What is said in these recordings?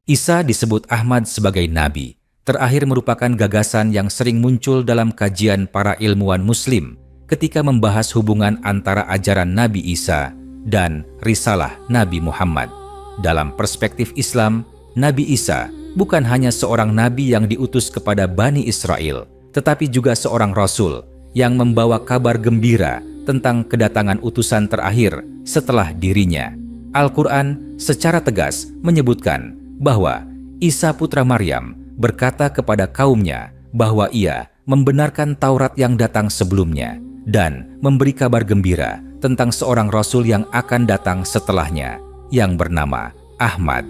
Isa disebut Ahmad sebagai nabi. Terakhir merupakan gagasan yang sering muncul dalam kajian para ilmuwan muslim ketika membahas hubungan antara ajaran Nabi Isa dan risalah Nabi Muhammad. Dalam perspektif Islam, Nabi Isa bukan hanya seorang nabi yang diutus kepada Bani Israel, tetapi juga seorang rasul yang membawa kabar gembira tentang kedatangan utusan terakhir setelah dirinya. Al-Quran secara tegas menyebutkan bahwa Isa putra Maryam berkata kepada kaumnya bahwa ia membenarkan Taurat yang datang sebelumnya dan memberi kabar gembira tentang seorang rasul yang akan datang setelahnya yang bernama Ahmad.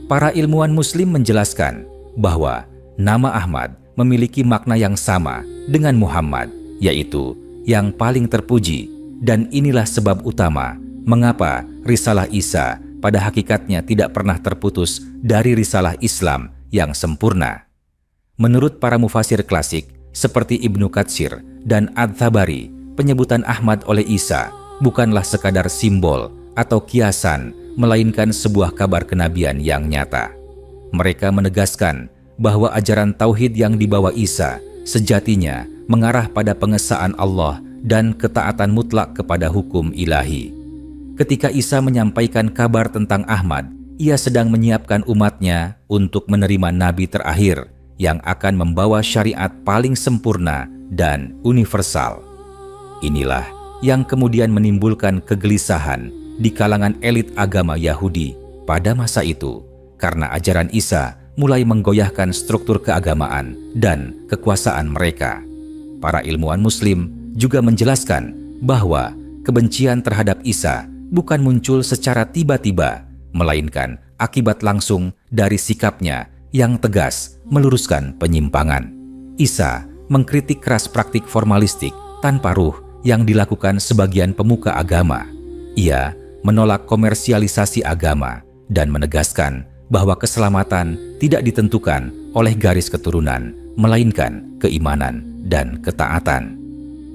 Para ilmuwan muslim menjelaskan bahwa nama Ahmad memiliki makna yang sama dengan Muhammad, yaitu yang paling terpuji, dan inilah sebab utama mengapa risalah Isa pada hakikatnya tidak pernah terputus dari risalah Islam yang sempurna. Menurut para mufasir klasik seperti Ibnu Katsir dan Ad-Tabari, penyebutan Ahmad oleh Isa bukanlah sekadar simbol atau kiasan, melainkan sebuah kabar kenabian yang nyata. Mereka menegaskan bahwa ajaran tauhid yang dibawa Isa sejatinya mengarah pada pengesaan Allah dan ketaatan mutlak kepada hukum ilahi. Ketika Isa menyampaikan kabar tentang Ahmad, ia sedang menyiapkan umatnya untuk menerima nabi terakhir yang akan membawa syariat paling sempurna dan universal. Inilah yang kemudian menimbulkan kegelisahan di kalangan elit agama Yahudi pada masa itu, karena ajaran Isa mulai menggoyahkan struktur keagamaan dan kekuasaan mereka. Para ilmuwan muslim juga menjelaskan bahwa kebencian terhadap Isa bukan muncul secara tiba-tiba, melainkan akibat langsung dari sikapnya yang tegas meluruskan penyimpangan. Isa mengkritik keras praktik formalistik tanpa ruh yang dilakukan sebagian pemuka agama. Ia menolak komersialisasi agama dan menegaskan bahwa keselamatan tidak ditentukan oleh garis keturunan, melainkan keimanan dan ketaatan.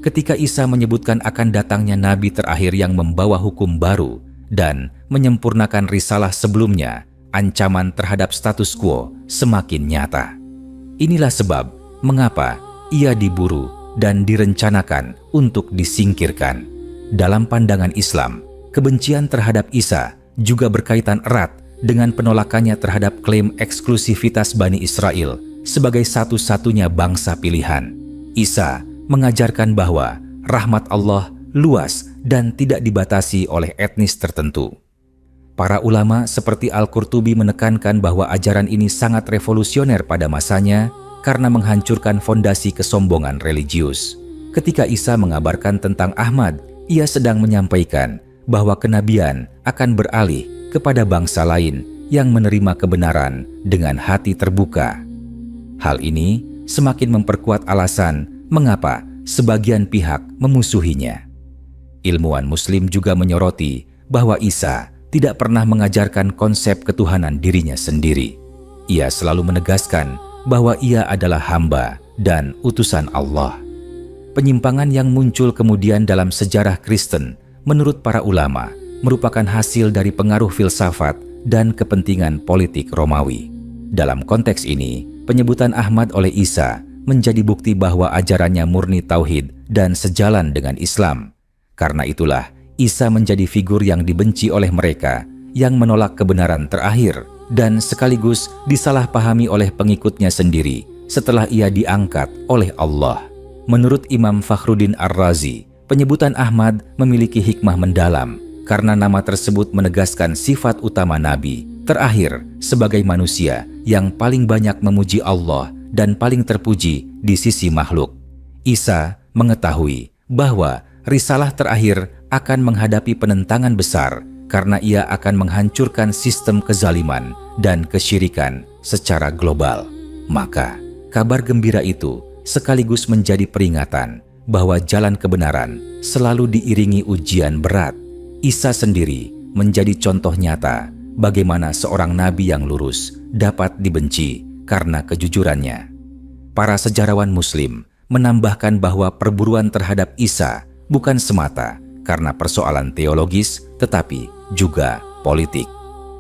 Ketika Isa menyebutkan akan datangnya nabi terakhir yang membawa hukum baru dan menyempurnakan risalah sebelumnya, ancaman terhadap status quo semakin nyata. Inilah sebab mengapa ia diburu dan direncanakan untuk disingkirkan. Dalam pandangan Islam, kebencian terhadap Isa juga berkaitan erat dengan penolakannya terhadap klaim eksklusivitas Bani Israel sebagai satu-satunya bangsa pilihan. Isa mengajarkan bahwa rahmat Allah luas dan tidak dibatasi oleh etnis tertentu. Para ulama seperti Al-Qurtubi menekankan bahwa ajaran ini sangat revolusioner pada masanya karena menghancurkan fondasi kesombongan religius. Ketika Isa mengabarkan tentang Ahmad, ia sedang menyampaikan bahwa kenabian akan beralih kepada bangsa lain yang menerima kebenaran dengan hati terbuka. Hal ini semakin memperkuat alasan mengapa sebagian pihak memusuhinya. Ilmuwan muslim juga menyoroti bahwa Isa tidak pernah mengajarkan konsep ketuhanan dirinya sendiri. Ia selalu menegaskan bahwa ia adalah hamba dan utusan Allah. Penyimpangan yang muncul kemudian dalam sejarah Kristen, menurut para ulama, merupakan hasil dari pengaruh filsafat dan kepentingan politik Romawi. Dalam konteks ini, penyebutan Ahmad oleh Isa menjadi bukti bahwa ajarannya murni tauhid dan sejalan dengan Islam. Karena itulah, Isa menjadi figur yang dibenci oleh mereka yang menolak kebenaran terakhir dan sekaligus disalahpahami oleh pengikutnya sendiri setelah ia diangkat oleh Allah. Menurut Imam Fakhruddin Ar-Razi, penyebutan Ahmad memiliki hikmah mendalam karena nama tersebut menegaskan sifat utama Nabi terakhir sebagai manusia yang paling banyak memuji Allah dan paling terpuji di sisi makhluk. Isa mengetahui bahwa risalah terakhir akan menghadapi penentangan besar karena ia akan menghancurkan sistem kezaliman dan kesyirikan secara global. Maka, kabar gembira itu sekaligus menjadi peringatan bahwa jalan kebenaran selalu diiringi ujian berat. Isa sendiri menjadi contoh nyata bagaimana seorang nabi yang lurus dapat dibenci karena kejujurannya. Para sejarawan muslim menambahkan bahwa perburuan terhadap Isa bukan semata karena persoalan teologis, tetapi juga politik.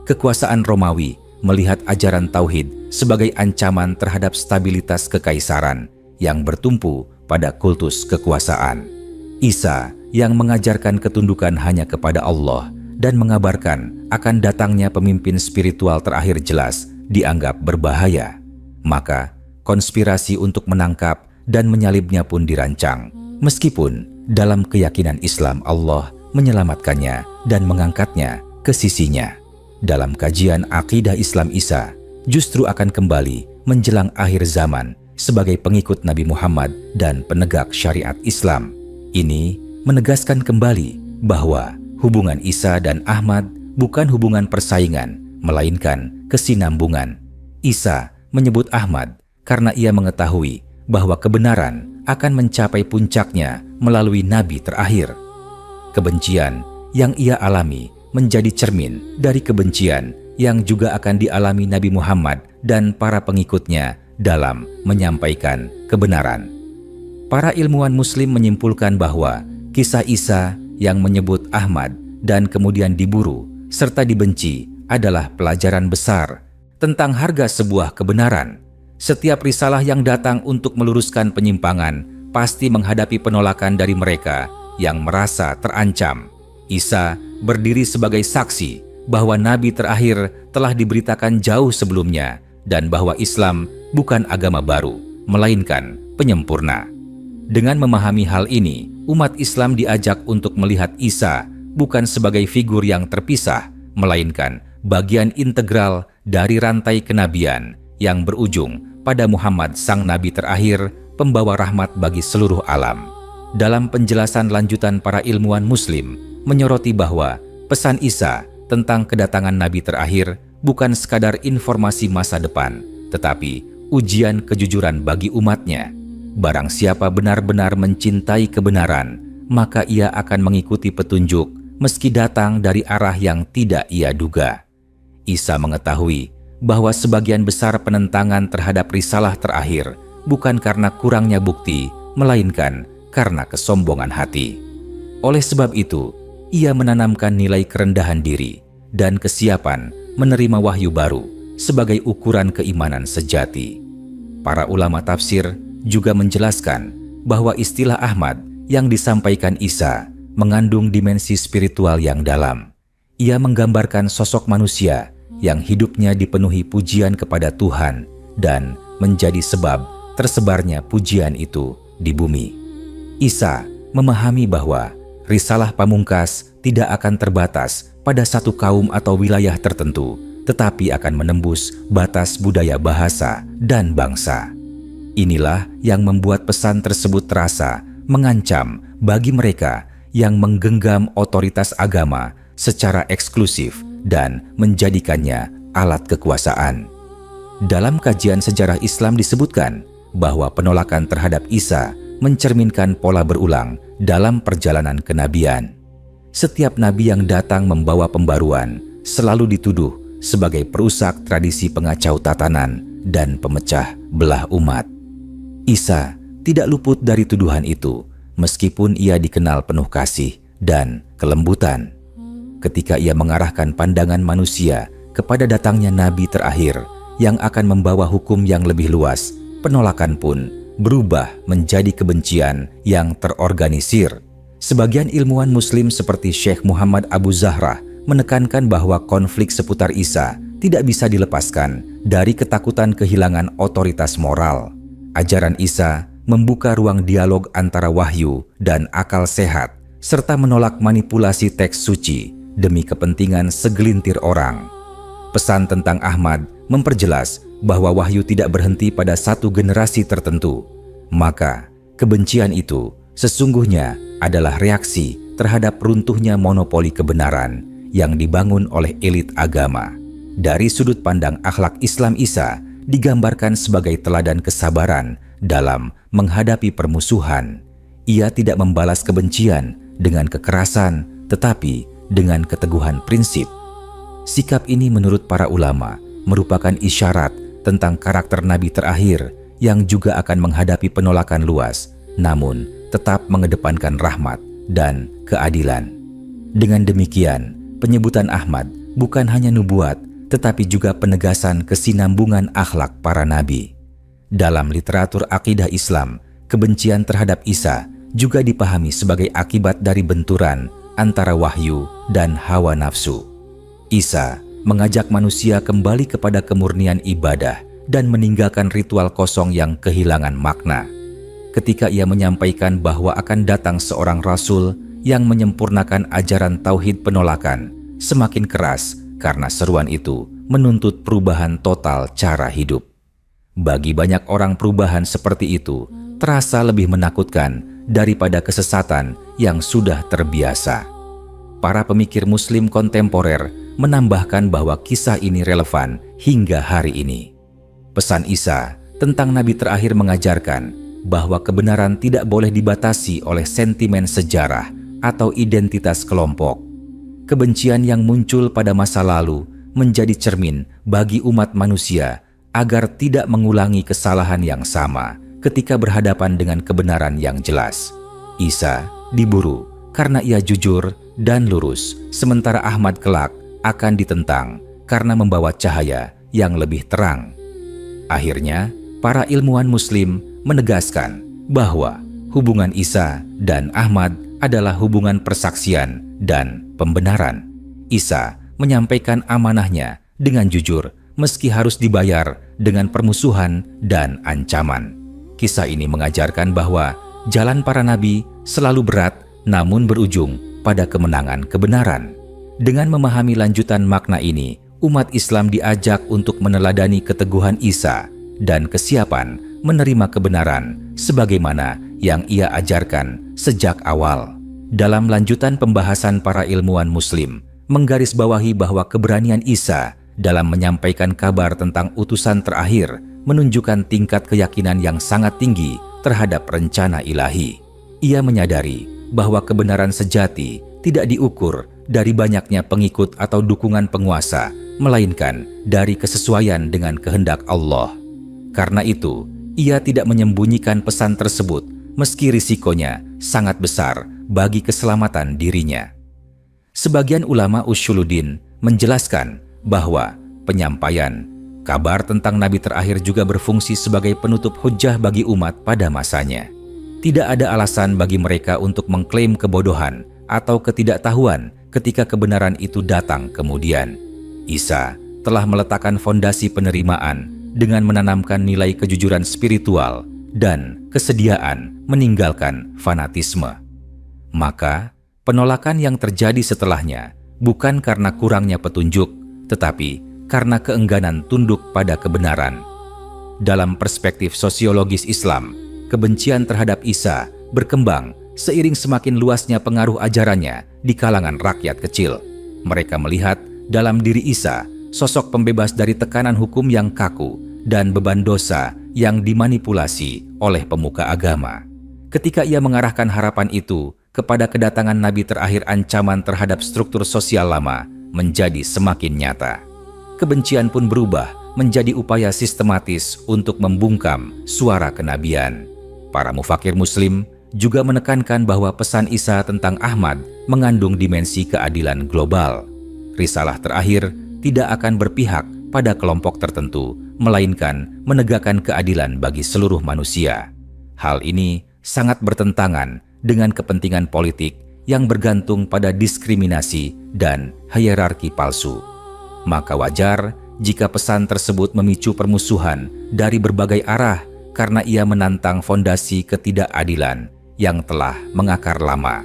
Kekuasaan Romawi melihat ajaran tauhid sebagai ancaman terhadap stabilitas kekaisaran yang bertumpu pada kultus kekuasaan. Isa yang mengajarkan ketundukan hanya kepada Allah dan mengabarkan akan datangnya pemimpin spiritual terakhir jelas dianggap berbahaya. Maka konspirasi untuk menangkap dan menyalibnya pun dirancang, meskipun dalam keyakinan Islam Allah menyelamatkannya dan mengangkatnya ke sisinya. Dalam kajian akidah Islam, Isa justru akan kembali menjelang akhir zaman sebagai pengikut Nabi Muhammad dan penegak syariat Islam. Ini menegaskan kembali bahwa hubungan Isa dan Ahmad bukan hubungan persaingan, melainkan kesinambungan. Isa menyebut Ahmad karena ia mengetahui bahwa kebenaran akan mencapai puncaknya melalui nabi terakhir. Kebencian yang ia alami menjadi cermin dari kebencian yang juga akan dialami Nabi Muhammad dan para pengikutnya dalam menyampaikan kebenaran. Para ilmuwan Muslim menyimpulkan bahwa kisah Isa yang menyebut Ahmad dan kemudian diburu serta dibenci adalah pelajaran besar tentang harga sebuah kebenaran. Setiap risalah yang datang untuk meluruskan penyimpangan pasti menghadapi penolakan dari mereka yang merasa terancam. Isa berdiri sebagai saksi bahwa nabi terakhir telah diberitakan jauh sebelumnya dan bahwa Islam bukan agama baru, melainkan penyempurna. Dengan memahami hal ini, umat Islam diajak untuk melihat Isa bukan sebagai figur yang terpisah, melainkan bagian integral dari rantai kenabian yang berujung pada Muhammad sang nabi terakhir, pembawa rahmat bagi seluruh alam. Dalam penjelasan lanjutan, para ilmuwan Muslim menyoroti bahwa pesan Isa tentang kedatangan nabi terakhir bukan sekadar informasi masa depan, tetapi ujian kejujuran bagi umatnya. Barang siapa benar-benar mencintai kebenaran, maka ia akan mengikuti petunjuk meski datang dari arah yang tidak ia duga. Isa mengetahui bahwa sebagian besar penentangan terhadap risalah terakhir bukan karena kurangnya bukti, melainkan karena kesombongan hati. Oleh sebab itu, ia menanamkan nilai kerendahan diri dan kesiapan menerima wahyu baru sebagai ukuran keimanan sejati. Para ulama tafsir juga menjelaskan bahwa istilah Ahmad yang disampaikan Isa mengandung dimensi spiritual yang dalam. Ia menggambarkan sosok manusia yang hidupnya dipenuhi pujian kepada Tuhan dan menjadi sebab tersebarnya pujian itu di bumi. Isa memahami bahwa risalah pamungkas tidak akan terbatas pada satu kaum atau wilayah tertentu, tetapi akan menembus batas budaya, bahasa, dan bangsa. Inilah yang membuat pesan tersebut terasa mengancam bagi mereka yang menggenggam otoritas agama secara eksklusif dan menjadikannya alat kekuasaan. Dalam kajian sejarah Islam disebutkan bahwa penolakan terhadap Isa mencerminkan pola berulang dalam perjalanan kenabian. Setiap nabi yang datang membawa pembaruan selalu dituduh sebagai perusak tradisi, pengacau tatanan, dan pemecah belah umat. Isa tidak luput dari tuduhan itu, meskipun ia dikenal penuh kasih dan kelembutan. Ketika ia mengarahkan pandangan manusia kepada datangnya nabi terakhir yang akan membawa hukum yang lebih luas, penolakan pun berubah menjadi kebencian yang terorganisir. Sebagian ilmuwan Muslim seperti Syekh Muhammad Abu Zahra menekankan bahwa konflik seputar Isa tidak bisa dilepaskan dari ketakutan kehilangan otoritas moral. Ajaran Isa membuka ruang dialog antara wahyu dan akal sehat, serta menolak manipulasi teks suci demi kepentingan segelintir orang. Pesan tentang Ahmad memperjelas bahwa wahyu tidak berhenti pada satu generasi tertentu. Maka, kebencian itu sesungguhnya adalah reaksi terhadap runtuhnya monopoli kebenaran yang dibangun oleh elit agama. Dari sudut pandang akhlak Islam, Isa digambarkan sebagai teladan kesabaran dalam menghadapi permusuhan. Ia tidak membalas kebencian dengan kekerasan, tetapi dengan keteguhan prinsip. Sikap ini menurut para ulama merupakan isyarat tentang karakter nabi terakhir yang juga akan menghadapi penolakan luas, namun tetap mengedepankan rahmat dan keadilan. Dengan demikian, penyebutan Ahmad bukan hanya nubuat, tetapi juga penegasan kesinambungan akhlak para nabi. Dalam literatur akidah Islam, kebencian terhadap Isa juga dipahami sebagai akibat dari benturan antara wahyu dan hawa nafsu. Isa mengajak manusia kembali kepada kemurnian ibadah dan meninggalkan ritual kosong yang kehilangan makna. Ketika ia menyampaikan bahwa akan datang seorang rasul yang menyempurnakan ajaran tauhid penolakan, semakin keras karena seruan itu menuntut perubahan total cara hidup. Bagi banyak orang, perubahan seperti itu terasa lebih menakutkan daripada kesesatan yang sudah terbiasa. Para pemikir Muslim kontemporer menambahkan bahwa kisah ini relevan hingga hari ini. Pesan Isa tentang Nabi terakhir mengajarkan bahwa kebenaran tidak boleh dibatasi oleh sentimen sejarah atau identitas kelompok. Kebencian yang muncul pada masa lalu menjadi cermin bagi umat manusia agar tidak mengulangi kesalahan yang sama ketika berhadapan dengan kebenaran yang jelas. Isa diburu karena ia jujur dan lurus, sementara Ahmad kelak akan ditentang karena membawa cahaya yang lebih terang. Akhirnya, para ilmuwan Muslim menegaskan bahwa hubungan Isa dan Ahmad adalah hubungan persaksian dan pembenaran. Isa menyampaikan amanahnya dengan jujur meski harus dibayar dengan permusuhan dan ancaman. Kisah ini mengajarkan bahwa jalan para nabi selalu berat namun berujung pada kemenangan kebenaran. Dengan memahami lanjutan makna ini, umat Islam diajak untuk meneladani keteguhan Isa dan kesiapan menerima kebenaran sebagaimana yang ia ajarkan sejak awal. Dalam lanjutan pembahasan, para ilmuwan Muslim menggarisbawahi bahwa keberanian Isa dalam menyampaikan kabar tentang utusan terakhir menunjukkan tingkat keyakinan yang sangat tinggi terhadap rencana ilahi. Ia menyadari bahwa kebenaran sejati tidak diukur dari banyaknya pengikut atau dukungan penguasa, melainkan dari kesesuaian dengan kehendak Allah. Karena itu, ia tidak menyembunyikan pesan tersebut meski risikonya sangat besar bagi keselamatan dirinya. Sebagian ulama Usyuluddin menjelaskan bahwa penyampaian kabar tentang Nabi terakhir juga berfungsi sebagai penutup hujjah bagi umat pada masanya. Tidak ada alasan bagi mereka untuk mengklaim kebodohan atau ketidaktahuan ketika kebenaran itu datang kemudian. Isa telah meletakkan fondasi penerimaan dengan menanamkan nilai kejujuran spiritual dan kesediaan meninggalkan fanatisme. Maka, penolakan yang terjadi setelahnya bukan karena kurangnya petunjuk, tetapi karena keengganan tunduk pada kebenaran. Dalam perspektif sosiologis Islam, kebencian terhadap Isa berkembang seiring semakin luasnya pengaruh ajarannya di kalangan rakyat kecil. Mereka melihat dalam diri Isa sosok pembebas dari tekanan hukum yang kaku dan beban dosa yang dimanipulasi oleh pemuka agama. Ketika ia mengarahkan harapan itu kepada kedatangan Nabi terakhir, ancaman terhadap struktur sosial lama menjadi semakin nyata. Kebencian pun berubah menjadi upaya sistematis untuk membungkam suara kenabian. Para mufakir Muslim juga menekankan bahwa pesan Isa tentang Ahmad mengandung dimensi keadilan global. Risalah terakhir tidak akan berpihak pada kelompok tertentu, melainkan menegakkan keadilan bagi seluruh manusia. Hal ini sangat bertentangan dengan kepentingan politik yang bergantung pada diskriminasi dan hierarki palsu. Maka wajar jika pesan tersebut memicu permusuhan dari berbagai arah karena ia menantang fondasi ketidakadilan yang telah mengakar lama.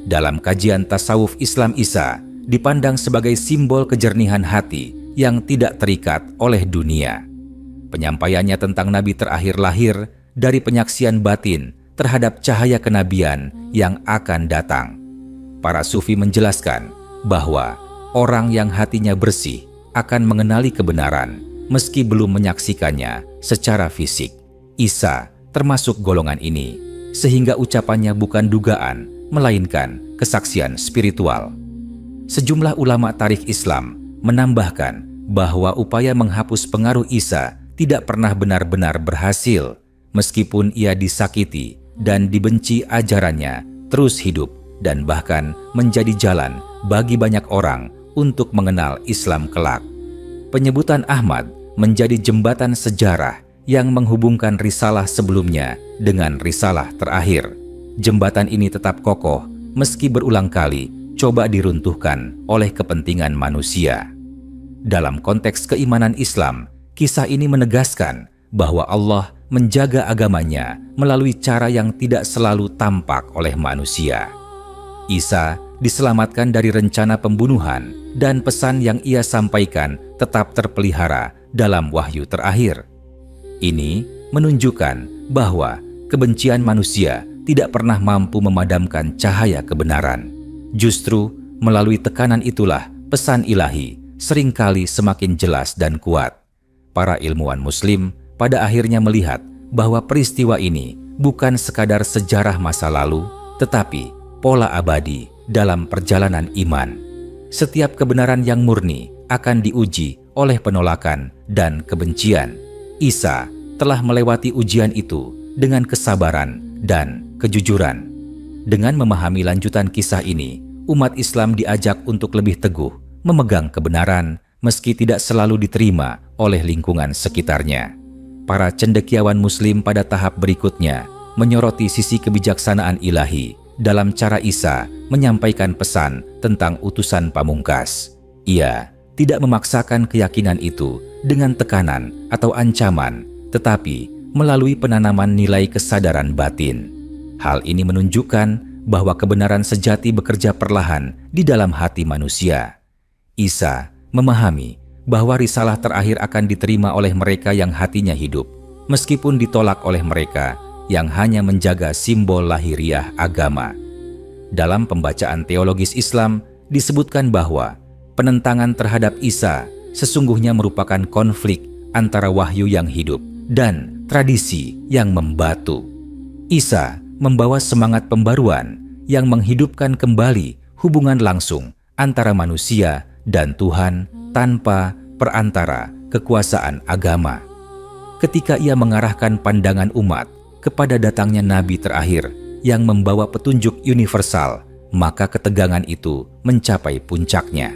Dalam kajian tasawuf Islam, Isa dipandang sebagai simbol kejernihan hati yang tidak terikat oleh dunia. Penyampaiannya tentang Nabi terakhir lahir dari penyaksian batin terhadap cahaya kenabian yang akan datang. Para sufi menjelaskan bahwa orang yang hatinya bersih akan mengenali kebenaran meski belum menyaksikannya secara fisik. Isa termasuk golongan ini, sehingga ucapannya bukan dugaan, melainkan kesaksian spiritual. Sejumlah ulama tarikh Islam menambahkan bahwa upaya menghapus pengaruh Isa tidak pernah benar-benar berhasil, meskipun ia disakiti dan dibenci, ajarannya terus hidup dan bahkan menjadi jalan bagi banyak orang untuk mengenal Islam kelak. penyebutan Ahmad menjadi jembatan sejarah yang menghubungkan risalah sebelumnya dengan risalah terakhir. Jembatan ini tetap kokoh meski berulang kali coba diruntuhkan oleh kepentingan manusia. Dalam konteks keimanan Islam, kisah ini menegaskan bahwa Allah menjaga agamanya melalui cara yang tidak selalu tampak oleh manusia. Isa diselamatkan dari rencana pembunuhan dan pesan yang ia sampaikan tetap terpelihara dalam wahyu terakhir. Ini menunjukkan bahwa kebencian manusia tidak pernah mampu memadamkan cahaya kebenaran. Justru melalui tekanan itulah pesan ilahi seringkali semakin jelas dan kuat. Para ilmuwan Muslim pada akhirnya melihat bahwa peristiwa ini bukan sekadar sejarah masa lalu, tetapi pola abadi dalam perjalanan iman. Setiap kebenaran yang murni akan diuji oleh penolakan dan kebencian. Isa telah melewati ujian itu dengan kesabaran dan kejujuran. Dengan memahami lanjutan kisah ini, umat Islam diajak untuk lebih teguh memegang kebenaran meski tidak selalu diterima oleh lingkungan sekitarnya. Para cendekiawan Muslim pada tahap berikutnya menyoroti sisi kebijaksanaan ilahi dalam cara Isa menyampaikan pesan tentang utusan pamungkas. Ia tidak memaksakan keyakinan itu dengan tekanan atau ancaman, tetapi melalui penanaman nilai kesadaran batin. Hal ini menunjukkan bahwa kebenaran sejati bekerja perlahan di dalam hati manusia. Isa memahami bahwa risalah terakhir akan diterima oleh mereka yang hatinya hidup, meskipun ditolak oleh mereka yang hanya menjaga simbol lahiriah agama. Dalam pembacaan teologis Islam disebutkan bahwa penentangan terhadap Isa sesungguhnya merupakan konflik antara wahyu yang hidup dan tradisi yang membatu. Isa membawa semangat pembaruan yang menghidupkan kembali hubungan langsung antara manusia dan Tuhan tanpa perantara kekuasaan agama. Ketika ia mengarahkan pandangan umat kepada datangnya Nabi terakhir yang membawa petunjuk universal, maka ketegangan itu mencapai puncaknya.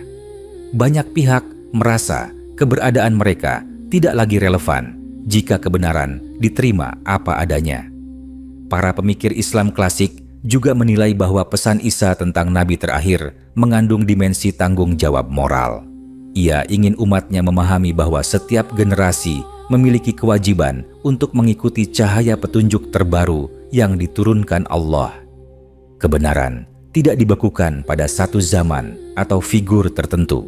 Banyak pihak merasa keberadaan mereka tidak lagi relevan jika kebenaran diterima apa adanya. Para pemikir Islam klasik juga menilai bahwa pesan Isa tentang Nabi terakhir mengandung dimensi tanggung jawab moral. Ia ingin umatnya memahami bahwa setiap generasi memiliki kewajiban untuk mengikuti cahaya petunjuk terbaru yang diturunkan Allah. Kebenaran tidak dibekukan pada satu zaman atau figur tertentu.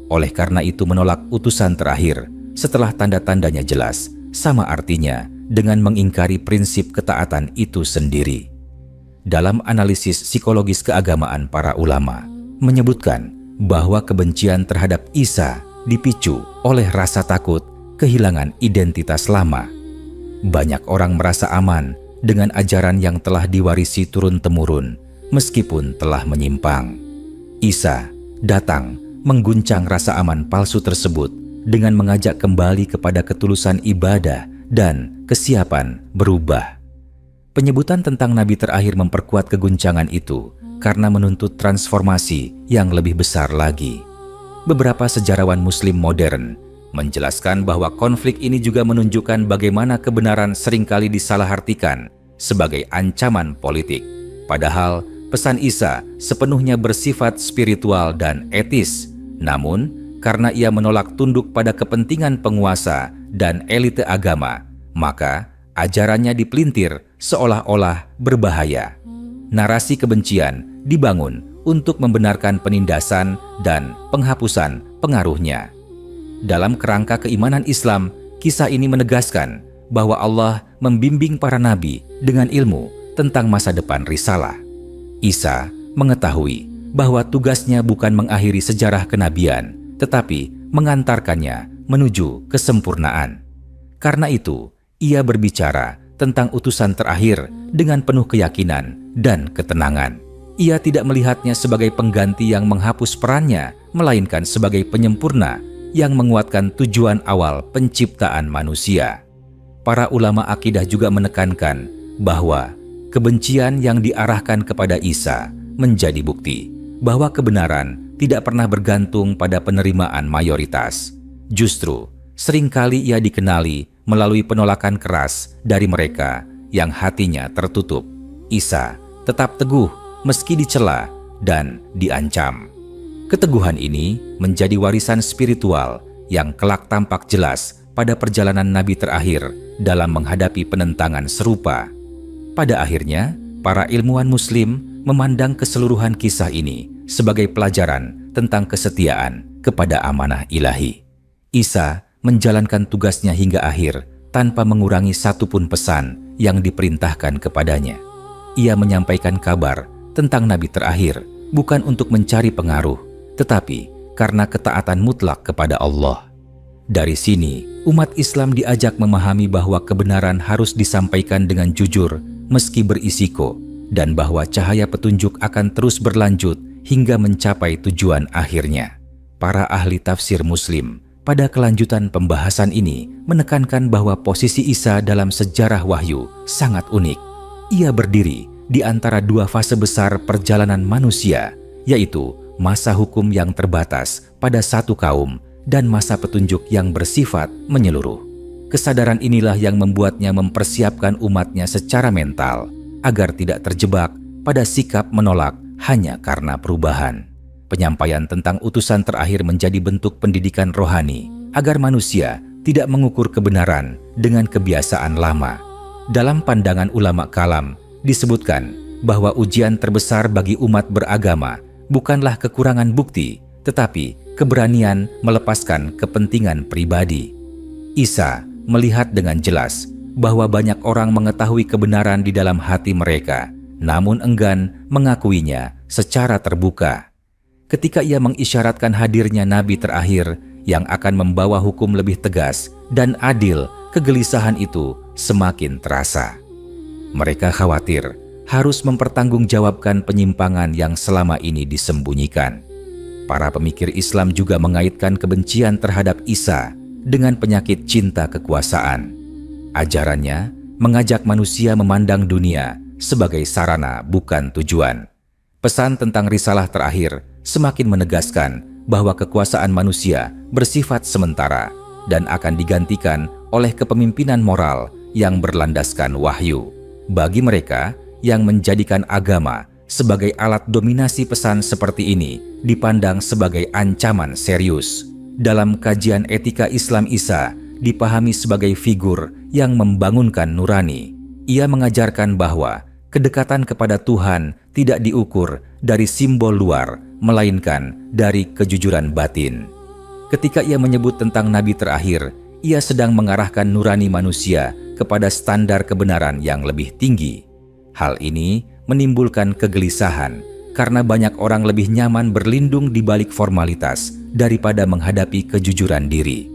Oleh karena itu, menolak utusan terakhir setelah tanda-tandanya jelas sama artinya dengan mengingkari prinsip ketaatan itu sendiri. Dalam analisis psikologis keagamaan, para ulama menyebutkan bahwa kebencian terhadap Isa dipicu oleh rasa takut kehilangan identitas lama. Banyak orang merasa aman dengan ajaran yang telah diwarisi turun-temurun meskipun telah menyimpang. Isa datang mengguncang rasa aman palsu tersebut dengan mengajak kembali kepada ketulusan ibadah dan kesiapan berubah. Penyebutan tentang Nabi terakhir memperkuat keguncangan itu karena menuntut transformasi yang lebih besar lagi. Beberapa sejarawan Muslim modern menjelaskan bahwa konflik ini juga menunjukkan bagaimana kebenaran seringkali disalahartikan sebagai ancaman politik. Padahal pesan Isa sepenuhnya bersifat spiritual dan etis. Namun, karena ia menolak tunduk pada kepentingan penguasa dan elite agama, maka ajarannya dipelintir seolah-olah berbahaya. Narasi kebencian dibangun untuk membenarkan penindasan dan penghapusan pengaruhnya. Dalam kerangka keimanan Islam, kisah ini menegaskan bahwa Allah membimbing para nabi dengan ilmu tentang masa depan risalah. Isa mengetahui bahwa tugasnya bukan mengakhiri sejarah kenabian, tetapi mengantarkannya menuju kesempurnaan. Karena itu, ia berbicara tentang utusan terakhir dengan penuh keyakinan dan ketenangan. Ia tidak melihatnya sebagai pengganti yang menghapus perannya, melainkan sebagai penyempurna yang menguatkan tujuan awal penciptaan manusia. Para ulama akidah juga menekankan bahwa kebencian yang diarahkan kepada Isa menjadi bukti bahwa kebenaran tidak pernah bergantung pada penerimaan mayoritas. Justru, seringkali ia dikenali melalui penolakan keras dari mereka yang hatinya tertutup. Isa tetap teguh meski dicela dan diancam. Keteguhan ini menjadi warisan spiritual yang kelak tampak jelas pada perjalanan Nabi terakhir dalam menghadapi penentangan serupa. Pada akhirnya, para ilmuwan Muslim memandang keseluruhan kisah ini sebagai pelajaran tentang kesetiaan kepada amanah ilahi. Isa menjalankan tugasnya hingga akhir tanpa mengurangi satupun pesan yang diperintahkan kepadanya. Ia menyampaikan kabar tentang Nabi terakhir bukan untuk mencari pengaruh, tetapi karena ketaatan mutlak kepada Allah. Dari sini, umat Islam diajak memahami bahwa kebenaran harus disampaikan dengan jujur meski berisiko, dan bahwa cahaya petunjuk akan terus berlanjut hingga mencapai tujuan akhirnya. Para ahli tafsir Muslim pada kelanjutan pembahasan ini menekankan bahwa posisi Isa dalam sejarah wahyu sangat unik. Ia berdiri di antara dua fase besar perjalanan manusia, yaitu masa hukum yang terbatas pada satu kaum dan masa petunjuk yang bersifat menyeluruh. Kesadaran inilah yang membuatnya mempersiapkan umatnya secara mental agar tidak terjebak pada sikap menolak hanya karena perubahan. Penyampaian tentang utusan terakhir menjadi bentuk pendidikan rohani agar manusia tidak mengukur kebenaran dengan kebiasaan lama. Dalam pandangan ulama kalam, disebutkan bahwa ujian terbesar bagi umat beragama bukanlah kekurangan bukti, tetapi keberanian melepaskan kepentingan pribadi. Isa melihat dengan jelas bahwa banyak orang mengetahui kebenaran di dalam hati mereka, namun enggan mengakuinya secara terbuka. Ketika ia mengisyaratkan hadirnya Nabi terakhir yang akan membawa hukum lebih tegas dan adil, kegelisahan itu semakin terasa. Mereka khawatir harus mempertanggungjawabkan penyimpangan yang selama ini disembunyikan. Para pemikir Islam juga mengaitkan kebencian terhadap Isa dengan penyakit cinta kekuasaan. Ajarannya mengajak manusia memandang dunia sebagai sarana bukan tujuan. Pesan tentang risalah terakhir semakin menegaskan bahwa kekuasaan manusia bersifat sementara dan akan digantikan oleh kepemimpinan moral yang berlandaskan wahyu. Bagi mereka yang menjadikan agama sebagai alat dominasi, pesan seperti ini dipandang sebagai ancaman serius. Dalam kajian etika Islam, Isa dipahami sebagai figur yang membangunkan nurani. Ia mengajarkan bahwa kedekatan kepada Tuhan tidak diukur dari simbol luar, melainkan dari kejujuran batin. Ketika ia menyebut tentang Nabi terakhir, ia sedang mengarahkan nurani manusia kepada standar kebenaran yang lebih tinggi. Hal ini menimbulkan kegelisahan karena banyak orang lebih nyaman berlindung di balik formalitas daripada menghadapi kejujuran diri.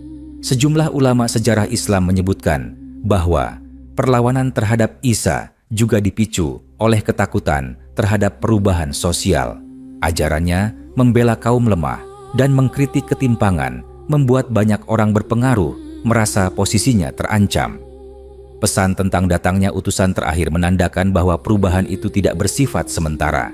Sejumlah ulama sejarah Islam menyebutkan bahwa perlawanan terhadap Isa juga dipicu oleh ketakutan terhadap perubahan sosial. Ajarannya membela kaum lemah dan mengkritik ketimpangan membuat banyak orang berpengaruh merasa posisinya terancam. Pesan tentang datangnya utusan terakhir menandakan bahwa perubahan itu tidak bersifat sementara.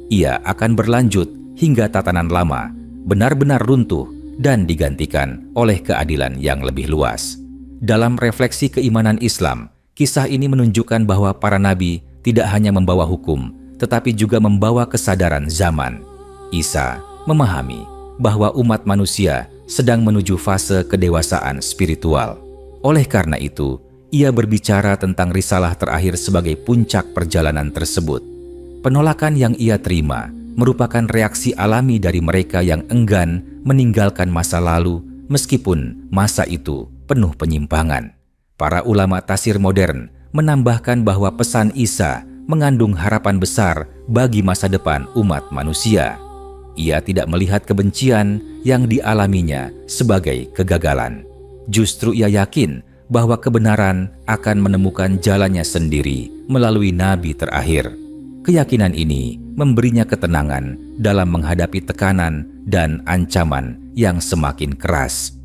Ia akan berlanjut hingga tatanan lama benar-benar runtuh dan digantikan oleh keadilan yang lebih luas. Dalam refleksi keimanan Islam, kisah ini menunjukkan bahwa para nabi tidak hanya membawa hukum, tetapi juga membawa kesadaran zaman. Isa memahami bahwa umat manusia sedang menuju fase kedewasaan spiritual. Oleh karena itu, ia berbicara tentang risalah terakhir sebagai puncak perjalanan tersebut. Penolakan yang ia terima merupakan reaksi alami dari mereka yang enggan meninggalkan masa lalu meskipun masa itu penuh penyimpangan. Para ulama tafsir modern menambahkan bahwa pesan Isa mengandung harapan besar bagi masa depan umat manusia. Ia tidak melihat kebencian yang dialaminya sebagai kegagalan. Justru ia yakin bahwa kebenaran akan menemukan jalannya sendiri melalui Nabi terakhir. Keyakinan ini memberinya ketenangan dalam menghadapi tekanan dan ancaman yang semakin keras.